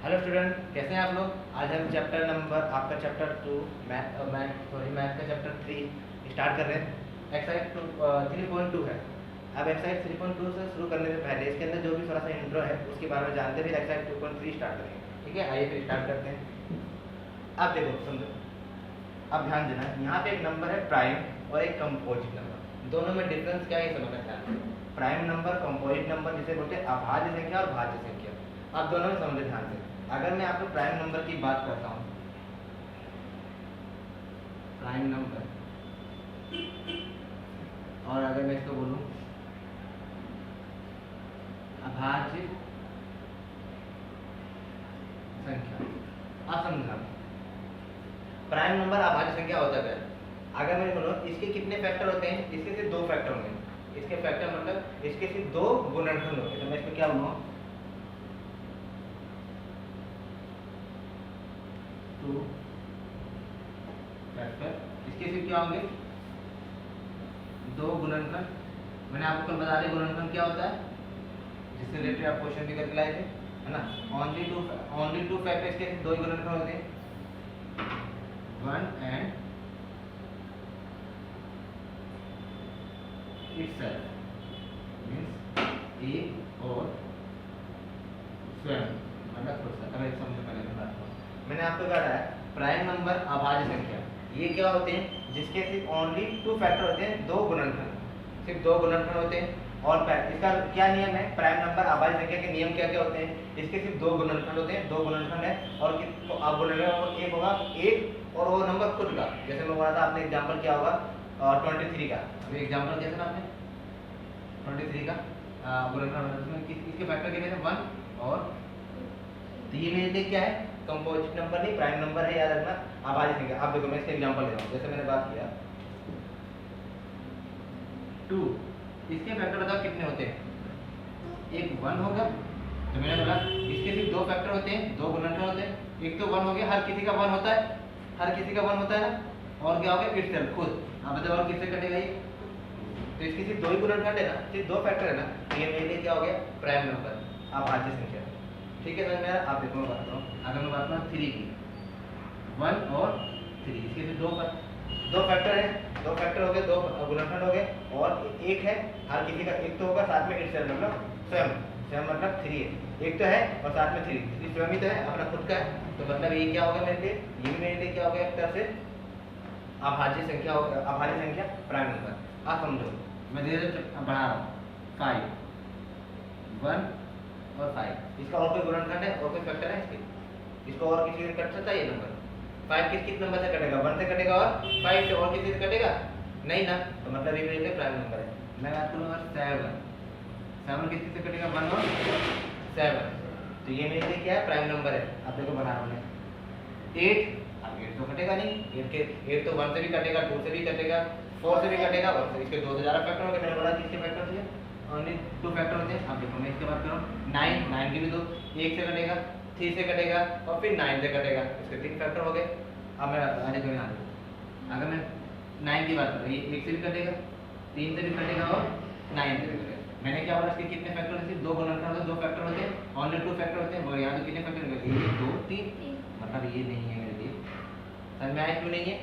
Hello student, कैसे हैं आप लोग। आज हम चैप्टर नंबर आपका चैप्टर 2 मैथ का चैप्टर 3 स्टार्ट कर रहे हैं। एक्सरसाइज 3.2 है। अब एक्सरसाइज 3.2 से शुरू करने से पहले इसके अंदर जो भी थोड़ा सा इंट्रो है उसके बारे में जानते फिर एक्सरसाइज 2.3 स्टार्ट करेंगे। ठीक है, आइए फिर स्टार्ट करते हैं। अब देखो समझो, अब ध्यान देना, यहाँ पे एक नंबर है प्राइम और एक कंपोजिट नंबर। दोनों में डिफरेंस क्या है ये समझना ध्यान। प्राइम नंबर, कंपोजिट नंबर जिसे बोलते हैं अभाज्य संख्या और भाज्य संख्या। आप दोनों में समझे ध्यान से। अगर मैं आपको प्राइम नंबर की बात करता हूँ, प्राइम नंबर, और अगर मैं इसको बोलूँ अभाज्य संख्या, आप समझना प्राइम नंबर अभाज्य संख्या होता है। अगर मैं बोलूँ इसके कितने फैक्टर होते हैं, इसके सिर्फ 2 फैक्टर होंगे। इसके फैक्टर मतलब इसके सिर्फ 2 गुणनखंड होते हैं। तो मैं इसमें क्या बोलूँगा, 2 फैक्टर। इसके सिर्फ क्या होंगे, 2 गुणनखंड। मैंने आपको कल बता दिया गुणनखंड क्या होता है, जिससे रिलेटेड आप क्वेश्चन भी करके लाए थे, है ना। ओनली टू फैक्टर, इसके सिर्फ 2 ही गुणनखंड होते हैं, 1 एंड itself, मीन्स ए और स्वयं, मतलब खुद सा। अब एक समझो पहले मैं बात करूँ, मैंने आपको कहा है प्राइम नंबर अभाज्य संख्या, ये क्या होते हैं जिसके सिर्फ ओनली 2 फैक्टर होते हैं, 2 गुणनखंड, सिर्फ 2 गुणनखंड होते हैं। और इसका क्या नियम है, प्राइम नंबर अभाज्य संख्या के नियम क्या क्या होते हैं, इसके सिर्फ 2 गुणनखंड होते हैं, 2 गुणनखंड है। और तो आप गुणनखंड एक होगा एक, और वो नंबर खुद का, जैसे मैं बोला था आपने एग्जाम्पल क्या होगा 23 का। अभी एग्जाम्पल किया था ना आपने 23 का गुणनखंड, इसके फैक्टर कितने थे, 1 और 3 में क्या है, कंपोजिट नंबर नहीं प्राइम नंबर है, याद रखना अभाज्य संख्या। अब देखो मैं इसका एग्जांपल दे रहा हूं, जैसे मैंने बात किया 2, इसके फैक्टर बताओ कितने होते हैं, एक 1 होगा। तो मैंने बोला इसके सिर्फ 2 फैक्टर होते हैं, 2 गुणनखंड होते हैं। एक तो 1 हो गया, हर किसी का 1 होता है, हर किसी का 1 होता है ना। और क्या हो गया, इटसेल्फ, खुद। अब बताओ और किससे कटेगा ये, तो इसके सिर्फ 2 ही गुणनखंड है ना, सिर्फ 2 फैक्टर है ना, तो ये मेरे लिए क्या हो गया, प्राइम नंबर अभाज्य संख्या। ठीक है समझ में आया। आप देखो मैं बात करूँ, अगर मैं बात करूँ 3 की, 1 और 3, इसके सिर्फ 2 फैक्टर है, 2 फैक्टर हो गए, 2 गुणनखंड हो गए, और एक है हर किसी का, एक तो होगा साथ में इटसेल्फ मतलब स्वयं, स्वयं मतलब 3 है, एक तो है और साथ में 3 स्वयं ही तो है, अपना खुद का है। तो मतलब ये क्या होगा मेरे लिए, ये भी मेरे लिए क्या हो गया एक तरह से अभाज्य संख्या होगा, अभाज्य संख्या प्राइम नंबर। आप समझो, मैं धीरे धीरे बढ़ा रहा हूँ, 5, 1 और 5, इसका और कोई गुणनखंड है और कोई फैक्टर है इसको और किसी से कट सकता है ये नंबर। 5 किस नंबर से कटेगा, 1 से कटेगा, और 5 से और किसी से कटेगा नहीं ना, तो मतलब ये मेरे लिए प्राइम नंबर है। मैं बात करूँगा 7 किसी से कटेगा, 1 और 7, तो ये मेरे लिए क्या है, प्राइम नंबर है। अब देखो बना रहा हूँ 8, अब 8 तो कटेगा नहीं, 8 तो 1 से भी कटेगा, 2 से भी कटेगा, 4 से भी कटेगा, और इसके 2 से ज़्यादा फैक्टर हो गए। मैंने बोला किसके फैक्टर थे, ओनली 2 फैक्टर होते हैं। अब देखो मैं इसके बात करूँ 9 के भी 2, 1 से कटेगा, 3 से कटेगा, और फिर 9 से कटेगा, इसके 3 फैक्टर हो गए। अब मैं आगे को यहाँ अगर मैं 9 की बात करूँ, ये 1 से भी कटेगा, 3 से भी कटेगा, और 9 से भी कटेगा। मैंने क्या बोला, इसके कितने फैक्टर होते हैं, 2 गुणनखंड होते हैं, 2 फैक्टर होते हैं, ओनली 2 फैक्टर होते हैं। और यहाँ तो कितने फैक्टर होंगे, 1 2 3, मतलब ये नहीं है मेरे लिए। समझ में आया क्यों नहीं है,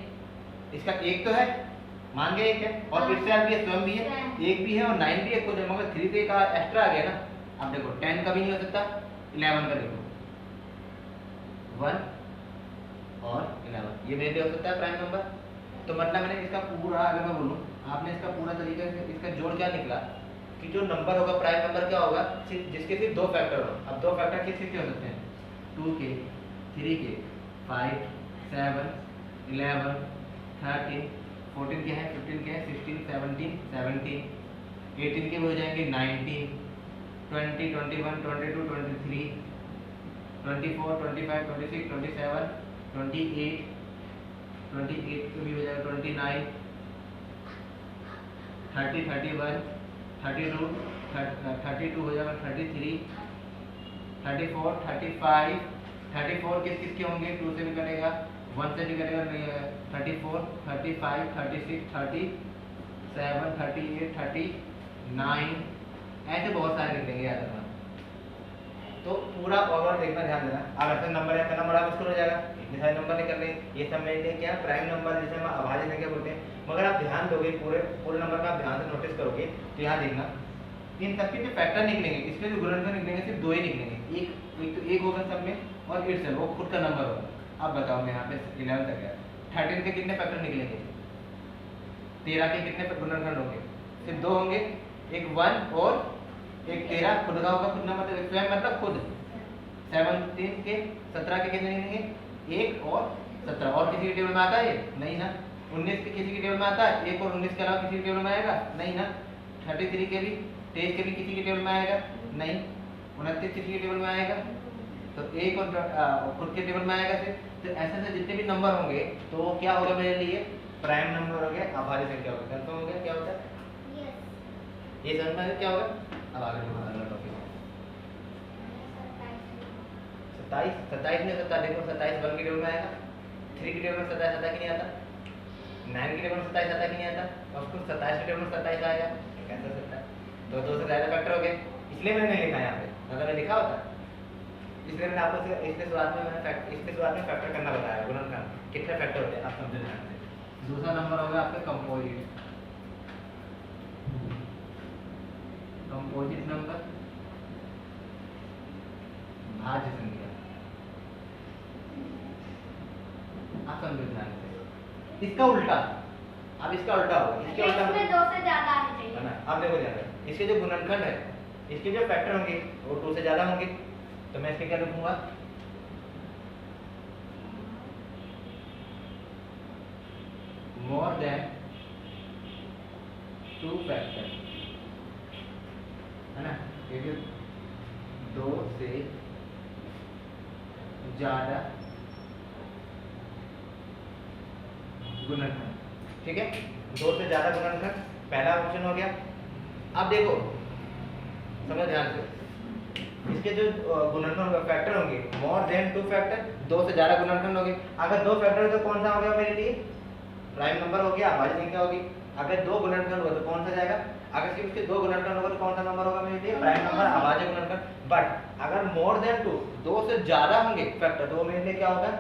इसका एक तो है, मान गए एक है, और इटसेल्फ भी है, स्वयं भी है, एक भी है और 9 भी है, खुद है, मगर 3 से का एक्स्ट्रा आ गया ना। अब देखो 10 का भी नहीं हो सकता, 11 का देखो 1 और 11, ये मेरे लिए हो सकता है प्राइम नंबर। तो मतलब मैंने इसका पूरा, अगर मैं बोलूँ आपने इसका पूरा तरीका से इसका जोड़ क्या निकला कि जो नंबर होगा प्राइम नंबर क्या होगा, जिसके सिर्फ 2 फैक्टर हो। अब 2 फैक्टर किस किसके हो सकते हैं, 2 के, 3 के, 5, 7, 11, 13, 14 के हैं, 15 के हैं, 16, 17, 18 के हो जाएंगे, 19, 20, 21, 22, 23, 24, 25, 26, 27, 28 के भी हो जाएगा, 29, 30, 31, 32 हो जाएगा, 33, 34, 35, 34 किस के होंगे, 2 से भी कटेगा, 1 से भी कटेगा, 34, 35, 36, 37, 38, 39, ऐसे बहुत सारे निकलेंगे याद रखना। तो पूरा ओवरऑल देखना, ध्यान देना। अगर से नंबर ऐड करना बड़ा मुश्किल हो जाएगा, इतने सारे नंबर निकल रहे हैं, ये सब मेरे लिए क्या प्राइम नंबर जिसे हम अभाज्य संख्या बोलते हैं। मगर आप ध्यान दोगे, पूरे नंबर का आप ध्यान से नोटिस करोगे तो यहाँ देखना इन सबके जो फैक्टर निकलेंगे, इसके जो गुणनखंड निकलेंगे सिर्फ दो ही निकलेंगे, एक तो एक होगा सब में और इट्स वो खुद का नंबर होगा। अब बताओ मैं यहाँ पे 11 तक गया, 13 के कितने फैक्टर निकलेंगे, 13 के कितने गुणनखंड होंगे, सिर्फ दो होंगे, एक 1 और एक 13 खुद का होगा, खुद ना मतलब स्वयं मतलब खुद। 17 के 17 के कितने निकलेंगे, 1 और 17, और किसी के टेबल में आता है नहीं ना। 19 के किसी के टेबल में आता है, 1 और 19 के अलावा किसी के टेबल में आएगा नहीं ना। 33 के भी, 23 के भी किसी के टेबल में आएगा नहीं। 29 किसी के टेबल में आएगा, तो 1 और खुद के टेबल में आएगा सिर्फ। तो ऐसे जितने भी नंबर होंगे तो वो क्या होगा मेरे लिए, प्राइम नंबर हो गया, अभाज्य संख्या होगा। कंफर्म हो गया क्या होता है ये समझ में क्या होगा। अब आगे बढ़ो, अगला टॉपिक 27 में 27 देखो, 27 1 के टेबल में आएगा, 3 के टेबल में 27 आता कि नहीं आता, 9 के टेबल में 27 आता कि नहीं आता, और उसको 27 के टेबल में 27 आएगा, कैसे हो सकता है। तो दो से ज़्यादा फैक्टर हो गए, इसलिए मैंने नहीं लिखा यहाँ पे, अगर मैं लिखा होता इसलिए मैंने आपको इसके शुरुआत में फैक्टर करना बताया, गुणनखंड कितने फैक्टर होते हैं आप समझो ध्यान से। दूसरा नंबर होगा आपका कंपोजिट नंबर, भाज्य संख्या। आप समझो ध्यान से, इसका उल्टा, अब इसका उल्टा होगा, इसके उल्टा इसमें 2 से ज्यादा आने चाहिए है ना। अब देखो ध्यान से, इसके जो गुणनखंड है, इसके जो फैक्टर होंगे वो 2 से ज्यादा होंगे, तो मैं इसके क्या लिखूंगा, मोर देन 2 फैक्टर, है ना। ये जो 2 से ज्यादा गुणनखंड, ठीक है, 2 से ज्यादा गुणनखंड पहला ऑप्शन हो गया। अब देखो समझ ध्यान से, इसके जो गुणनखंड फैक्टर होंगे मोर देन 2 फैक्टर, 2 से ज्यादा गुणनखंड होंगे। अगर 2 फैक्टर हो तो कौन सा हो गया मेरे लिए, प्राइम नंबर हो गया, अभाज्य संख्या होगी। अगर 2 गुणनखंड हुआ तो कौन सा जाएगा, अगर सिर्फ इसके 2 गुणनखंड होगा तो कौन सा नंबर होगा मेरे लिए, प्राइम नंबर, अभाज्य गुणनखंड। बट अगर मोर देन 2 से ज्यादा होंगे फैक्टर, तो वो मेरे लिए क्या होगा,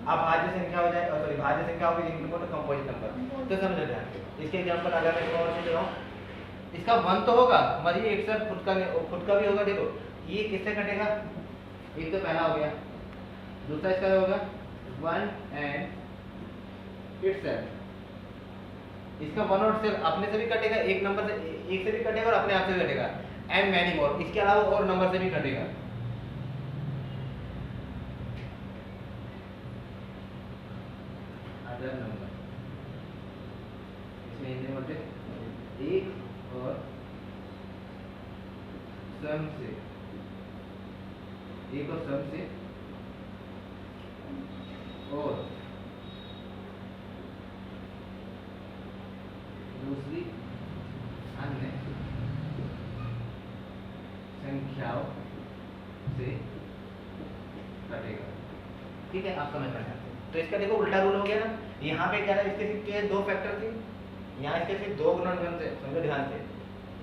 अभाज्य संख्या हो जाएगा, सॉरी भाज्य संख्या होगी, जिनको बोलते हैं कंपोजिट नंबर। तो समझ ध्यान से, इसके एग्जांपल अगर मैं और से दिखाऊं, इसका 1 तो होगा मगर ये एक साथ खुद का भी होगा। देखो ये किससे कटेगा, एक तो पहला हो गया, दूसरा इसका होगा 1 एंड इटसेल्फ। इसका 1 और सेल्फ अपने से भी कटेगा, एक नंबर से, एक से भी कटेगा और अपने आप से भी कटेगा, एंड मैनी मोर, इसके अलावा और नंबर से भी कटेगा। अदर नंबर इसमें हिंदी बोलते एक और सम से, एक और सम से, और दूसरी अन्य संख्याओं से कटेगा। ठीक है, आप समझ में आया। तो इसका देखो उल्टा रूल हो गया ना, यहाँ पे क्या है, इसके सिर्फ 2 फैक्टर थे, यहाँ इसके सिर्फ 2 गुणनखंड थे, समझो ध्यान से,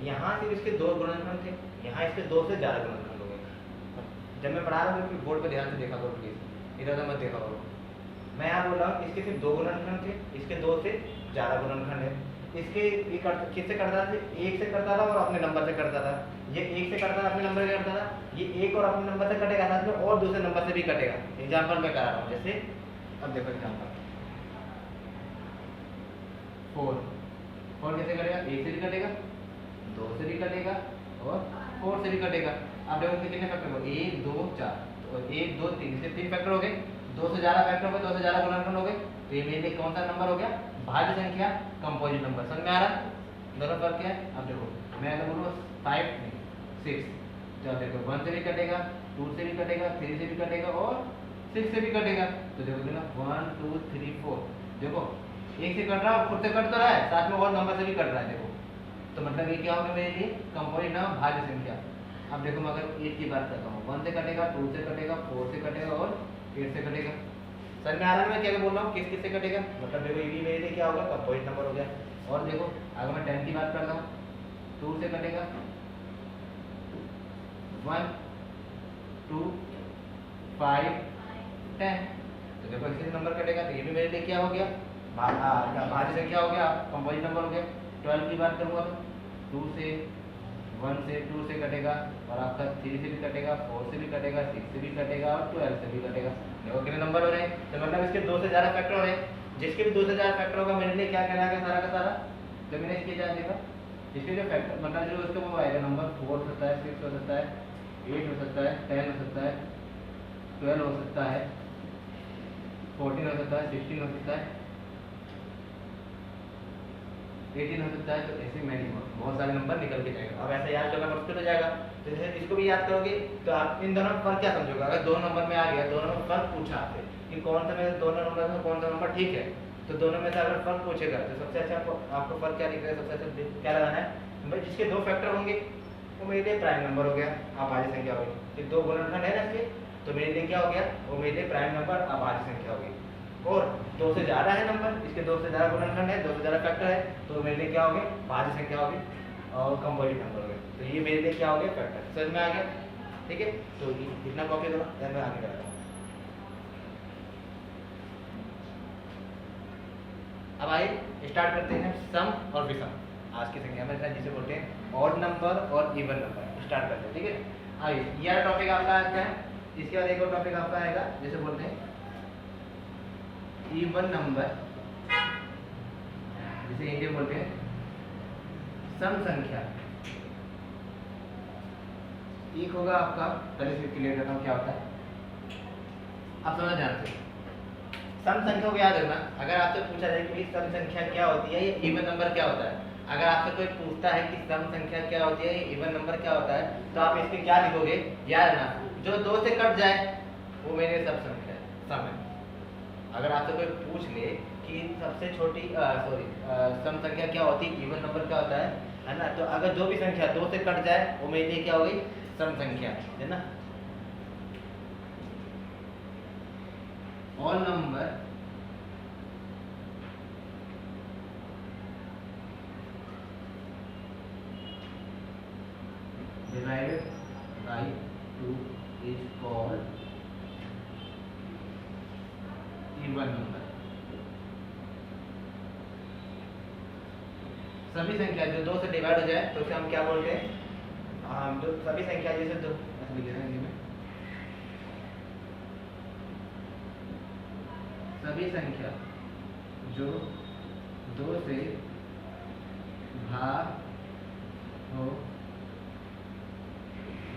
यहाँ सिर्फ इसके 2 गुणनखंड थे, यहाँ इसके 2 से ज्यादा गुणनखंड हो गए। जब मैं पढ़ा रहा हूँ बोर्ड पे ध्यान से देखा करो प्लीज, इधर उधर मत देखा करो। मैं यहाँ बोल रहा हूँ इसके सिर्फ 2 गुणनखंड थे, इसके 2 से ज्यादा गुणनखंड है। इसके किससे करता था, 1 से करता था और अपने नंबर से करता था, ये 1 से करता था अपने नंबर से करता था, ये 1 और अपने नंबर से कटेगा, साथ में और दूसरे नंबर से भी कटेगा। एग्जाम्पल मैं करा रहा हूँ, जैसे अब देखो एग्जाम्पल 4 कैसे कटेगा, 1 से भी कटेगा, 2 से भी कटेगा और 4 से भी कटेगा। अब देखो इसके कितने फैक्टर हो, 1 2 4, तो 1 2 3 से 3 फैक्टर हो गए, 2 से ज्यादा फैक्टर हो गए, 2 से ज्यादा गुणनखंड हो गए, तो ये मेरे लिए कौन सा नंबर हो गया, भाज्य संख्या, कंपोजिट नंबर। समझ में आ रहा है दोनों फर्क क्या है। अब देखो मैं अगर बोलूँ 5 नहीं 6, तो देखो 1 से भी कटेगा, 2 से भी कटेगा, 3 से भी कटेगा और 6 से भी कटेगा। तो देखो देखना 1 2 3 4, देखो 1 से कट रहा है, खुद से कट तो रहा है, साथ में और नंबर से भी कट रहा है। देखो तो मतलब ये क्या होगा मेरे लिए, कंपोजिट नाम, भाज्य संख्या। अब देखो मैं अगर 8 की बात करता हूँ, 1 से कटेगा, 2 से कटेगा, 4 से कटेगा और 8 से कटेगा। सर में आ रहा है मैं क्या बोल रहा हूँ, किस किस से कटेगा, मतलब देखो ये भी मेरे लिए क्या होगा, कंपोजिट नंबर हो गया। और देखो अगर मैं 10 की बात करता हूँ, 2 से कटेगा, 1 2 5 10। तो देखो इससे नंबर कटेगा तो ये भी मेरे लिए क्या हो गया, भाज्य संख्या हो गया, कंपोजिट नंबर हो गया। 12 की बात करूँगा तो 2 से 1 से 2 से कटेगा और आपका 3 से भी कटेगा, 4 से भी कटेगा, 6 से भी कटेगा और 12 से भी कटेगा। देखो कितने नंबर हो रहे हैं, तो मतलब इसके 2 से ज़्यादा फैक्टर हो रहे हैं। जिसके भी 2 से ज़्यादा फैक्टर होगा मेरे लिए क्या कहलाएगा सारा का सारा, तो मैंने इसके क्या देखा, इसके जो फैक्टर मतलब जो उसका वो आएगा नंबर 4 हो सकता है, 6 हो सकता है, 8 हो सकता है, 10 हो सकता है, 12 हो सकता है, 14 हो सकता है, 16 हो सकता है, 18 हो सकता है। तो ऐसे मैक्सिमम बहुत सारे नंबर निकल के जाएगा। अब ऐसा याद करना मुश्किल हो जाएगा, तो जैसे इसको भी याद करोगे तो आप इन दोनों में फर्क क्या समझोगे। अगर 2 नंबर में आ गया, दोनों में फर्क पूछा आपसे कि कौन सा मेरे दोनों नंबर में कौन सा नंबर ठीक है, तो दोनों में से अगर फर्क पूछेगा तो सबसे अच्छा आपको फर्क क्या दिखेगा, सबसे अच्छा क्या लगाना है भाई, जिसके 2 फैक्टर होंगे वो मेरे लिए प्राइम नंबर हो गया, अभाज्य संख्या हो गई। तो 2 गुणनखंड है ना इसके, तो मेरे लिए क्या हो गया, वो मेरे लिए प्राइम नंबर अभाज्य संख्या हो गई। और 2 से ज़्यादा है नंबर, इसके 2 से ज़्यादा गुणनखंड है, 2 से ज़्यादा फैक्टर है, तो मेरे लिए क्या हो गया, भाज्य संख्या होगी और कंपोजिट नंबर हो गए। तो ये मेरे लिए क्या हो गया, फैक्टर। समझ में आ गया, ठीक है। तो इतना कॉपी करो, then मैं आगे कराता हूँ। अब आइए स्टार्ट करते हैं सम और विषम। आज की संख्या में जिसे बोलते हैं ऑड नंबर और इवन नंबर, स्टार्ट करते हैं, ठीक है। आइए यह टॉपिक आपका आज क्या है, इसके बाद एक और टॉपिक आपका आएगा जिसे बोलते हैं इवन नंबर, जिसे हिंदी में बोलते हैं सम संख्या। एक होगा आपका, पहले से क्लियर करता हूँ क्या होता है, आप समझ जानते हैं। सम संख्या को याद रखना, अगर आपसे पूछा जाए कि सम संख्या क्या होती है या इवन नंबर क्या होता है, अगर आपसे कोई पूछता है कि सम संख्या क्या होती है या इवन नंबर क्या होता है, तो आप इसके क्या लिखोगे, याद रखना, जो 2 से कट जाए वो मेरे सब संख्या है, सम है। अगर आपसे कोई पूछ ले कि सबसे छोटी सम संख्या क्या होती है, इवन नंबर क्या होता है ना, तो अगर जो भी संख्या 2 से कट जाए वो मेरे लिए क्या होगी, सम संख्या है ना। All number divided by 2 is called even number। सभी संख्या जो 2 से डिवाइड हो जाए तो उसे हम क्या बोलते हैं, हम जो सभी संख्या जैसे दो सभी संख्या जो 2 से भाग हो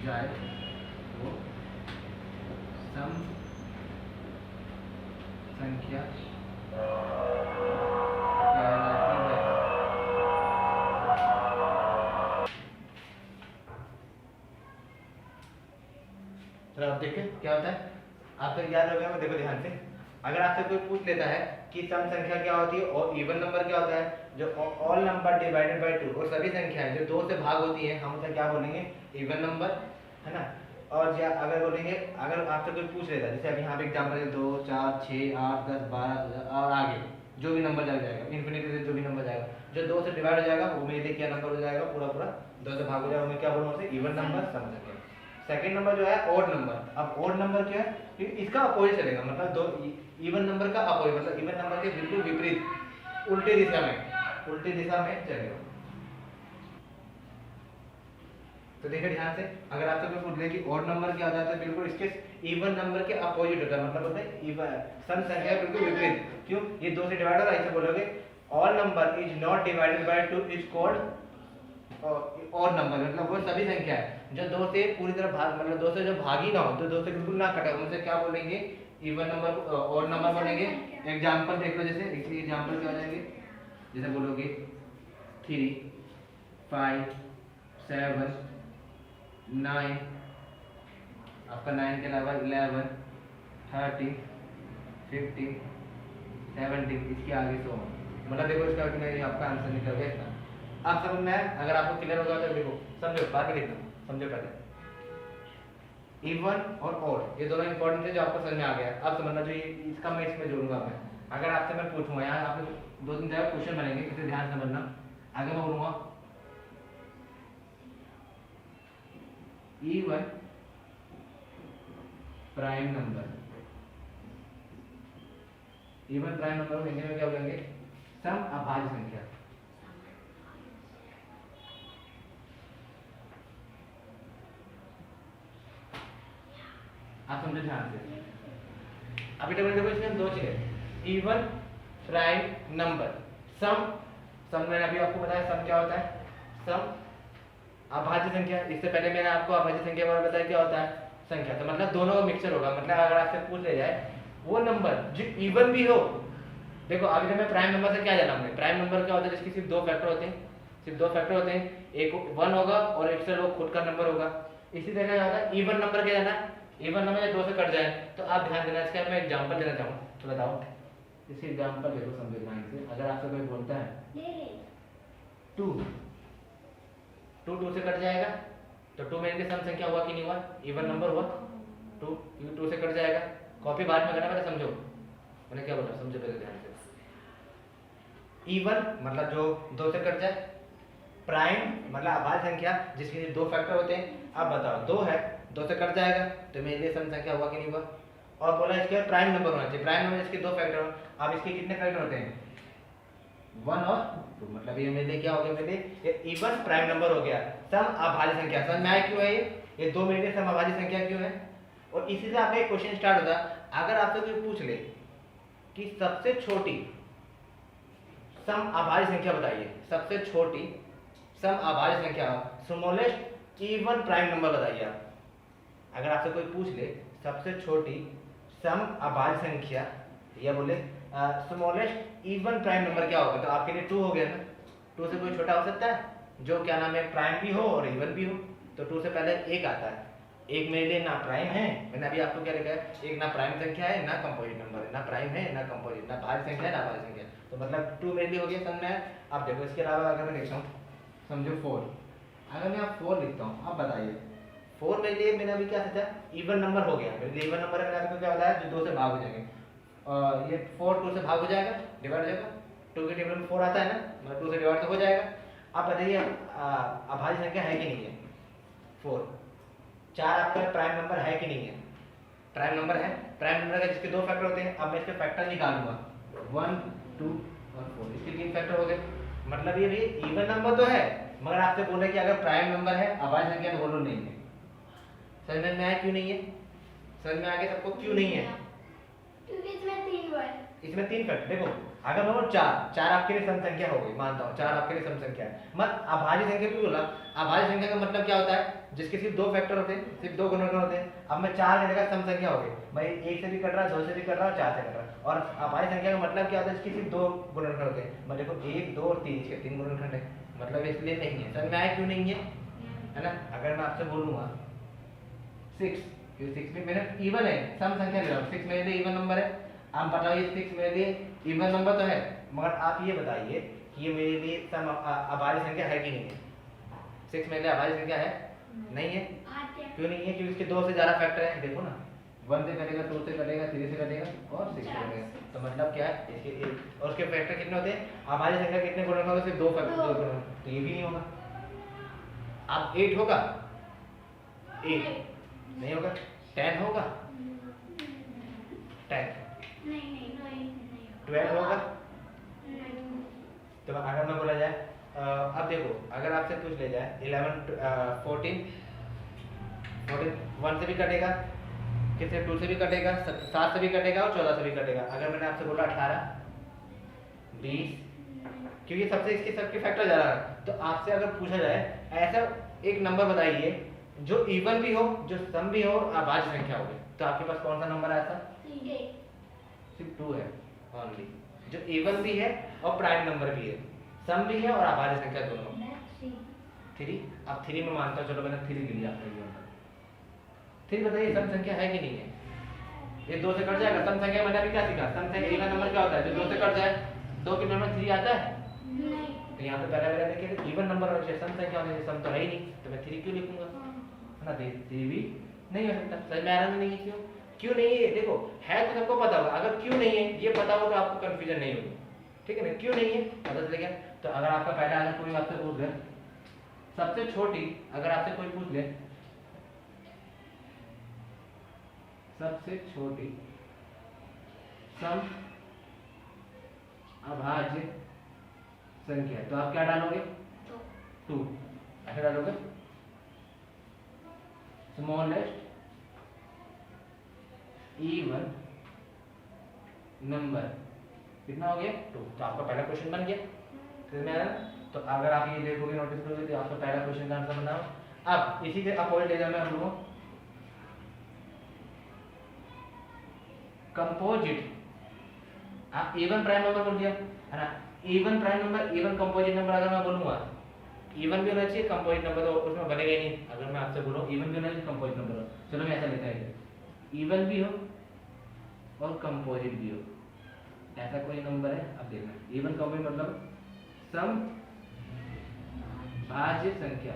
जाए वो सम संख्या कहलाती है। तो आप देखें क्या होता है, आपको याद हो गया, देखो ध्यान से। अगर आपसे कोई पूछ लेता है कि सम संख्या क्या होती है और इवन नंबर क्या होता है, जो ऑल नंबर डिवाइडेड बाय 2 और सभी संख्याएं जो 2 से भाग होती हैं हम उसे क्या बोलेंगे, इवन नंबर, है ना। और अगर बोलेंगे, अगर आपसे कोई पूछ लेता है, जैसे अभी यहाँ पे एग्जाम्पल है 2 4 6 8 10 12 और आगे जो भी नंबर लग जाएगा, इन्फिनिटी से जो भी नंबर जाएगा, जो 2 से डिवाइड हो जाएगा वो मेरे लिए क्या नंबर हो जाएगा, पूरा पूरा 2 से भाग हो जाएगा, मैं क्या बोलूँ उसे, इवन नंबर, सम संख्या। सेकंड नंबर जो है ऑड नंबर। अब ऑड नंबर क्या है, इसका अपोजिट चलेगा, मतलब दो इवन नंबर का अपोजिट, मतलब इवन नंबर के बिल्कुल विपरीत, उल्टी दिशा में चलेगा। तो देखिए ध्यान से, अगर आपसे कोई पूछ ले कि ऑड नंबर क्या होता है, तो बिल्कुल इसके इवन नंबर के अपोजिट होता है, मतलब होता है सम संख्या बिल्कुल विपरीत। क्यों, ये 2 से डिवाइड हो रहा है, ऐसे बोलोगे all number is not divided by 2 is called odd number, मतलब वो सभी संख्या है जो 2 से पूरी तरह भाग, मतलब 2 से जो भागी ना हो, तो 2 से बिल्कुल ना कटे, उनसे क्या बोलेंगे, इवन नंबर, ऑड नंबर बोलेंगे। एग्जांपल देख लो, जैसे इसके एग्जांपल क्या हो जाएंगे, जैसे बोलोगे 3 5 7 9, आपका 9 के अलावा 11 13 15 17, इसके आगे 100, मतलब देखो इसका आपका आंसर निकल गया इतना। आप समझ में, अगर आपको क्लियर होगा तो देखो, समझो, बाद में लिखना, समझो पहले। इवन और ऑड ये दोनों इंपॉर्टेंट है, जो आपको समझ में आ गया। अब समझना, जो इसका मैं इसमें जोड़ूंगा मैं, अगर आपसे मैं पूछूंगा, यहाँ आपके 2-3 जगह क्वेश्चन बनेंगे, इसे ध्यान समझना। आगे मैं बोलूंगा even prime number, even prime number को हिंदी में क्या बोलेंगे? सम अभाज्य संख्या। आप समझे ध्यान से। अभी टेबल देखो, इसमें दो चीजें, इवन प्राइम नंबर, सम मैंने अभी आपको बताया सम क्या होता है, सम अभाज्य संख्या। इससे पहले मैंने आपको अभाज्य संख्या के बारे में बताया क्या होता है, संख्या। तो मतलब दोनों का मिक्सचर होगा। मतलब अगर आपसे पूछ ले जाए वो नंबर जो इवन भी हो, देखो अभी मैं प्राइम नंबर से क्या जाना हमने, प्राइम नंबर क्या होता है जिसके सिर्फ दो फैक्टर होते हैं, सिर्फ दो फैक्टर होते हैं, एक 1 होगा और एक से वो खुद का नंबर होगा। इसी तरह क्या होता है इवन नंबर क्या जाना, इवन नंबर जब 2 से कट जाए तो आप ध्यान देना। इसका मैं एग्जांपल देना चाहूँ तो बताओ, इसी एग्जांपल देखो समझो ध्यान से। अगर आपसे कोई बोलता है 2 से कट जाएगा तो 2 में सम संख्या हुआ कि नहीं हुआ, इवन नंबर हुआ, 2 से कट जाएगा। कॉपी बाद में करना, पहले समझो मैंने क्या बोला, समझो पहले ध्यान से। इवन मतलब जो 2 से कट जाए, प्राइम मतलब अभाज्य संख्या जिसके दो फैक्टर होते हैं। अब बताओ 2 है, 2 से कट जाएगा तो मेरे लिए सम संख्या हुआ कि नहीं हुआ। और बोला इसके प्राइम नंबर होना चाहिए, प्राइम नंबर इसके दो फैक्टर हो। अब इसके कितने फैक्टर होते हैं, 1 और 2, मतलब ये मेरे लिए क्या हो गया, मेरे लिए इवन प्राइम नंबर हो गया, सम अभाज्य संख्या। समझ में आया क्यों है ये 2 मेरे लिए सम अभाज्य संख्या क्यों है। और इसी से आपका एक क्वेश्चन स्टार्ट होता है। अगर आपसे कोई पूछ ले कि सबसे छोटी सम अभाज्य संख्या बताइए, सबसे छोटी सम अभाज्य संख्या, स्मॉलेस्ट इवन प्राइम नंबर बताइए आप। अगर आपसे कोई पूछ ले सबसे छोटी सम अभाज्य संख्या, या बोले स्मॉलेस्ट इवन प्राइम नंबर क्या होगा, तो आपके लिए 2 हो गया ना। 2 से कोई छोटा हो सकता है जो क्या नाम है, प्राइम भी हो और इवन भी हो। तो 2 से पहले 1 आता है, एक मेरे लिए ना प्राइम है, मैंने अभी आपको क्या लिखा है, एक ना प्राइम संख्या है ना कंपोजिट नंबर है, ना प्राइम है ना कंपोजिट, ना भाज्य संख्या है ना अभाज्य संख्या। तो मतलब 2 मेरे लिए हो गया समझ में। अब देखो इसके अलावा अगर मैं लिखता हूँ समझो 4, अगर मैं आप 4 लिखता हूँ, अब बताइए 4 मेरे लिए मैंने अभी क्या सोचा, इवन नंबर हो गया मेरे लिए, इवन नंबर है। मैंने आपको क्या बताया जो 2 से भाग हो जाएंगे, और ये 4 2 से भाग हो जाएगा, डिवाइड हो जाएगा, 2 के टेबल में 4 आता है ना, मतलब 2 से डिवाइड तो हो जाएगा। अब बताइए अभाज्य संख्या है कि नहीं है 4। 4 आपका प्राइम नंबर है कि नहीं है, प्राइम नंबर है। प्राइम नंबर का जिसके दो फैक्टर होते हैं, अब मैं इसके फैक्टर निकालूंगा, 1 2 और 4, इसके 3 फैक्टर हो गए। मतलब ये भी इवन नंबर तो है, मगर आपसे बोल रहे कि अगर प्राइम नंबर है अभाज्य संख्या तो बोलो नहीं है। समझ में आया क्यों नहीं है, समझ में आ गया सबको क्यों नहीं है, क्योंकि इसमें 3 वर्ड, इसमें 3 फैक्टर। देखो अगर बोलो 4 आपके लिए सम संख्या हो गई, मानता हूँ 4 आपके लिए सम संख्या है, मत अभाज्य संख्या भी बोला। अभाज्य संख्या का मतलब क्या होता है, जिसके सिर्फ 2 फैक्टर होते हैं, सिर्फ 2 गुणनखंड होते हैं। अब मैं 4 की जगह सम संख्या हो गई भाई, 1 से भी कट रहा है, 2 से भी कट रहा है, 4 से कट रहा है। और अभाज्य संख्या का मतलब क्या होता है, इसके सिर्फ 2 गुणनखंड होते हैं। मतलब देखो 1 2 और 3, इसके 3 गुणनखंड है, मतलब इसलिए नहीं है। समझ में आया क्यों नहीं है ना। अगर मैं आपसे बोलूंगा 6, क्योंकि 6 भी मेरे इवन है, सम संख्या ले रहा हूं, 6 मेरे लिए इवन नंबर है। आप बताइए 6 मेरे लिए इवन नंबर तो है, मगर आप ये बताइए कि ये मेरे लिए सम अभाज्य संख्या है कि नहीं है। 6 मेरे लिए अभाज्य संख्या है नहीं है, क्यों नहीं है, क्योंकि इसके 2 से ज्यादा फैक्टर है। देखो ना 1 से कटेगा, 2 से कटेगा, 3 से कटेगा और 6 से कटेगा। तो मतलब क्या है इसके और उसके फैक्टर कितने होते हैं, अभाज्य संख्या कितने गुणनखंड होंगे, सिर्फ 2 फैक्टर, 2 गुणनखंड, तो ये भी नहीं होगा। अब 8 होगा, 8 नहीं होगा, 10 होगा, 10 नहीं 12 होगा। तो अगर मैं बोला जाए अब देखो अगर आपसे पूछ ले जाए 11 14 1 से भी कटेगा, किससे 2 से भी कटेगा, 7 से भी कटेगा और 14 से भी कटेगा। अगर मैंने आपसे बोला 18 20, क्योंकि सबसे इसके सबके फैक्टर ज्यादा है, तो आपसे अगर पूछा जाए ऐसा एक नंबर बताइए जो इवन भी हो, जो सम भी हो, अभाज्य संख्या हो, तो आपके पास कौन सा नंबर आया था, सिर्फ 2 है ओनली, जो इवन भी है और प्राइम नंबर भी है, सम भी है और अभाज्य संख्या दोनों। 3, अब 3 में मानता हूँ, चलो मैंने 3 ले लिया आपका। 3 बताइए सम संख्या है कि नहीं है, ये 2 से कट जाएगा। सम संख्या मैंने अभी क्या सीखा, सम संख्या इवन नंबर क्या होता है, जो 2 से कट जाए, 2 के नंबर 3 आता है नहीं, तो यहाँ पे पहला मेरा देखिए इवन नंबर होना चाहिए, सम संख्या होनी चाहिए, सम तो है ही नहीं, तो मैं 3 क्यों लिखूंगा, है ना। 3 भी नहीं हो सकता, समझ में आ रहा नहीं है क्यों नहीं है। देखो है तो सबको पता होगा, अगर क्यों नहीं है ये पता हो तो आपको कंफ्यूजन नहीं होगी, ठीक है ना। क्यों नहीं है पता चल गया। तो अगर आपका पहला अगर कोई आपसे पूछ ले सबसे छोटी, अगर आपसे कोई पूछ ले सबसे छोटी सम अभाज्य संख्या, तो आप क्या डालोगे? 2 ऐसे डालोगे। स्मॉलेस्ट इवन नंबर कितना हो गया? 2। तो आपका पहला क्वेश्चन बन गया। फिर मैं तो अगर आप ये देखोगे नोटिस करोगे तो आपका पहला क्वेश्चन का आंसर बनाओ। अब इसी के अपोजिट एरिया में हम लोग कंपोजिट, आप इवन प्राइम नंबर बोल दिया है ना, even prime number, even composite number अगर मैं बोलूंगा इवन भी होना चाहिए, कंपोजिट नंबर तो उसमें बनेगा ही नहीं। अगर मैं आपसे बोलूं इवन भी होना चाहिए, कंपोजिट नंबर हो, चलो मैं ऐसा लेता है इवन भी हो और कंपोजिट भी हो, ऐसा कोई नंबर है। अब देखना इवन कंपोजिट मतलब सम भाज्य संख्या।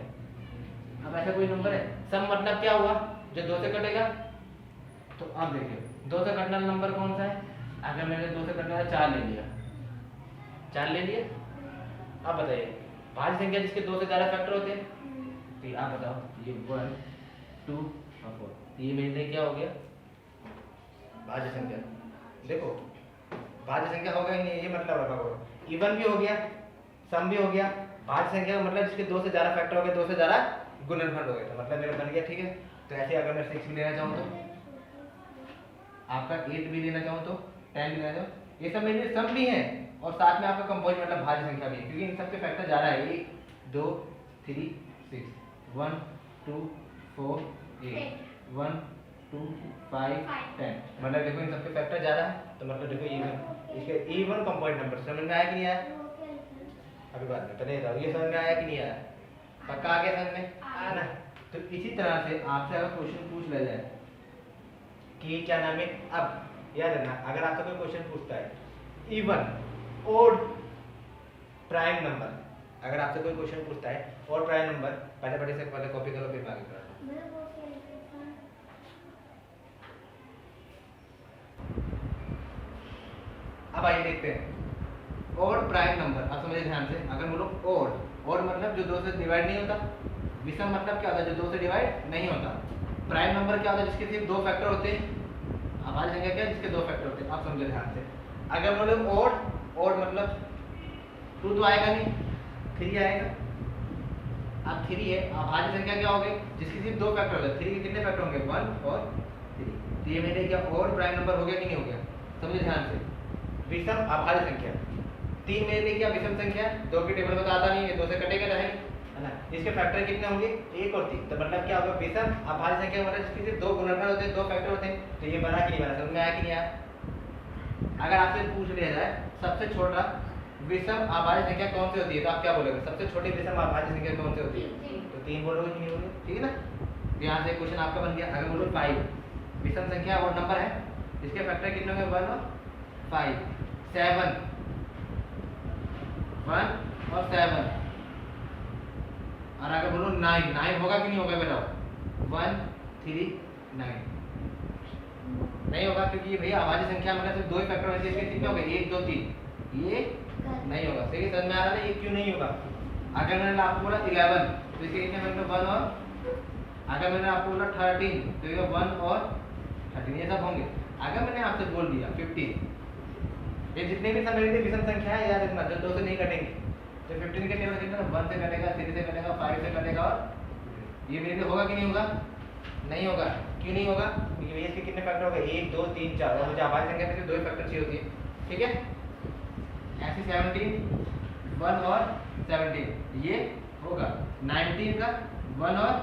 अब ऐसा कोई नंबर है, सम मतलब क्या हुआ? जो 2 से कटेगा। तो अब देखिए 2 से कटने वाला नंबर कौन सा है? अगर मैंने 2 से कटने वाला 4 ले लिया, 4 ले लिया। अब बताइए भाज्य संख्या जिसके 2 से ज्यादा फैक्टर होते हैं, तो आप बताओ ये 1 2 और 4, ये मेरे लिए क्या हो गया? भाज्य संख्या। देखो भाज्य संख्या होगा ही नहीं, ये मतलब रखा करो। इवन भी हो गया, सम भी हो गया, भाज्य संख्या का मतलब जिसके 2 से ज्यादा फैक्टर हो गए, 2 से ज्यादा गुणनखंड हो गए, तो मतलब मेरा बन गया। ठीक है, तो ऐसे अगर मैं 6 भी लेना चाहूँ तो आपका 8 भी लेना चाहूँ तो 10 भी लेना चाहूँ, ये सब मेरे लिए सम भी है और साथ में आपका कंपोजिट मतलब भाज्य संख्या भी है, क्योंकि इन सबके फैक्टर ज्यादा है। 1 2 3 6 1 2 4 8 1 2 5 10, मतलब देखो इन सबके फैक्टर ज्यादा है, तो मतलब देखो इवन, इसके इवन कंपोजिट नंबर समझ में आया कि नहीं आया? अभी बात में पहले बताओ ये समझ में आया कि नहीं आया? पक्का आ गया समझ में? आया ना? तो इसी तरह से आपसे अगर क्वेश्चन पूछ लिया जाए कि क्या नाम है, अब याद रखना अगर आपसे कोई क्वेश्चन पूछता है इवन ओड प्राइम नंबर, अगर आपसे कोई क्वेश्चन पूछता है ओड प्राइम नंबर, पहले पढ़े से पहले कॉपी करो फिर आगे पढ़ो। अब आइए देखते हैं ओड प्राइम नंबर। अब समझिए ध्यान से, अगर बोलो ओड मतलब जो 2 से डिवाइड नहीं होता, विषम मतलब क्या होता है? जो 2 से डिवाइड नहीं होता। प्राइम नंबर क्या होता है? जिसके सिर्फ 2 फैक्टर होते हैं। हमारी संख्या क्या है? जिसके 2 फैक्टर होते हैं। आप समझो ध्यान से, अगर बोले ओड मतलब 2 तो आएगा नहीं, 3 आएगा। अब 3 है, अभाज्य संख्या क्या होगी? जिसके सिर्फ 2 फैक्टर होते हैं। 3 के कितने फैक्टर होंगे? 1 और 3। तो ये मेरे क्या ओड प्राइम नंबर हो गया कि नहीं हो गया? समझो ध्यान से, विषम अभाज्य संख्या। 3 मेरे लिए क्या विषम संख्या? 2 के टेबल में तो आता नहीं है, 2 से कटेगा नहीं है ना। इसके फैक्टर कितने होंगे? 1 और 3। तो मतलब क्या होगा? विषम अभाज्य संख्या मतलब जिसके सिर्फ 2 गुणनखंड होते हैं, 2 फैक्टर होते हैं। तो ये बना कि नहीं बना? समझ में आया कि नहीं आया? अगर आपसे पूछ लिया जाए सबसे छोटा विषम अभाज्य संख्या कौन सी होती है, तो आप क्या बोलोगे? सबसे छोटी विषम अभाज्य संख्या कौन सी होती है? तो 3 बोलोगे कि नहीं बोलोगे? ठीक है ना। यहाँ से क्वेश्चन आपका बन गया। अगर बोलो 5 विषम संख्या और नंबर है, इसके फैक्टर कितने होंगे? 1 और 5 7 1 और 7। और अगर बोलो 9 होगा कि नहीं होगा? बताओ 1 3 9 नहीं होगा, क्योंकि भैया अभाज्य संख्या मतलब सिर्फ 2 ही फैक्टर होने चाहिए। इसके कितने हो गए? 1 2 3, ये नहीं होगा। सही समझ में आ रहा है? ये क्यों नहीं होगा? अगर मैंने आपको बोला 11 तो इसके कितने फैक्टर? 1 और, अगर मैंने आपको बोला 13 तो ये 1 और 13, ये सब होंगे। अगर मैंने आपसे बोल दिया 15, ये जितने भी मेरे विषम संख्या है याद रखना, जो 2 से नहीं कटेंगे, तो 15 के टेबल कितना? 1 से कटेगा, 3 से कटेगा, 5 से कटेगा, और ये मेरे लिए होगा कि नहीं होगा? नहीं होगा। क्यों नहीं होगा? क्योंकि इसके कितने फैक्टर हो गए? 1 2 3 4, और मुझे अभाज्य संख्या में सिर्फ 2 ही फैक्टर चाहिए होती है। ठीक है, ऐसे 17 1 और 17 ये होगा। 19 का 1 और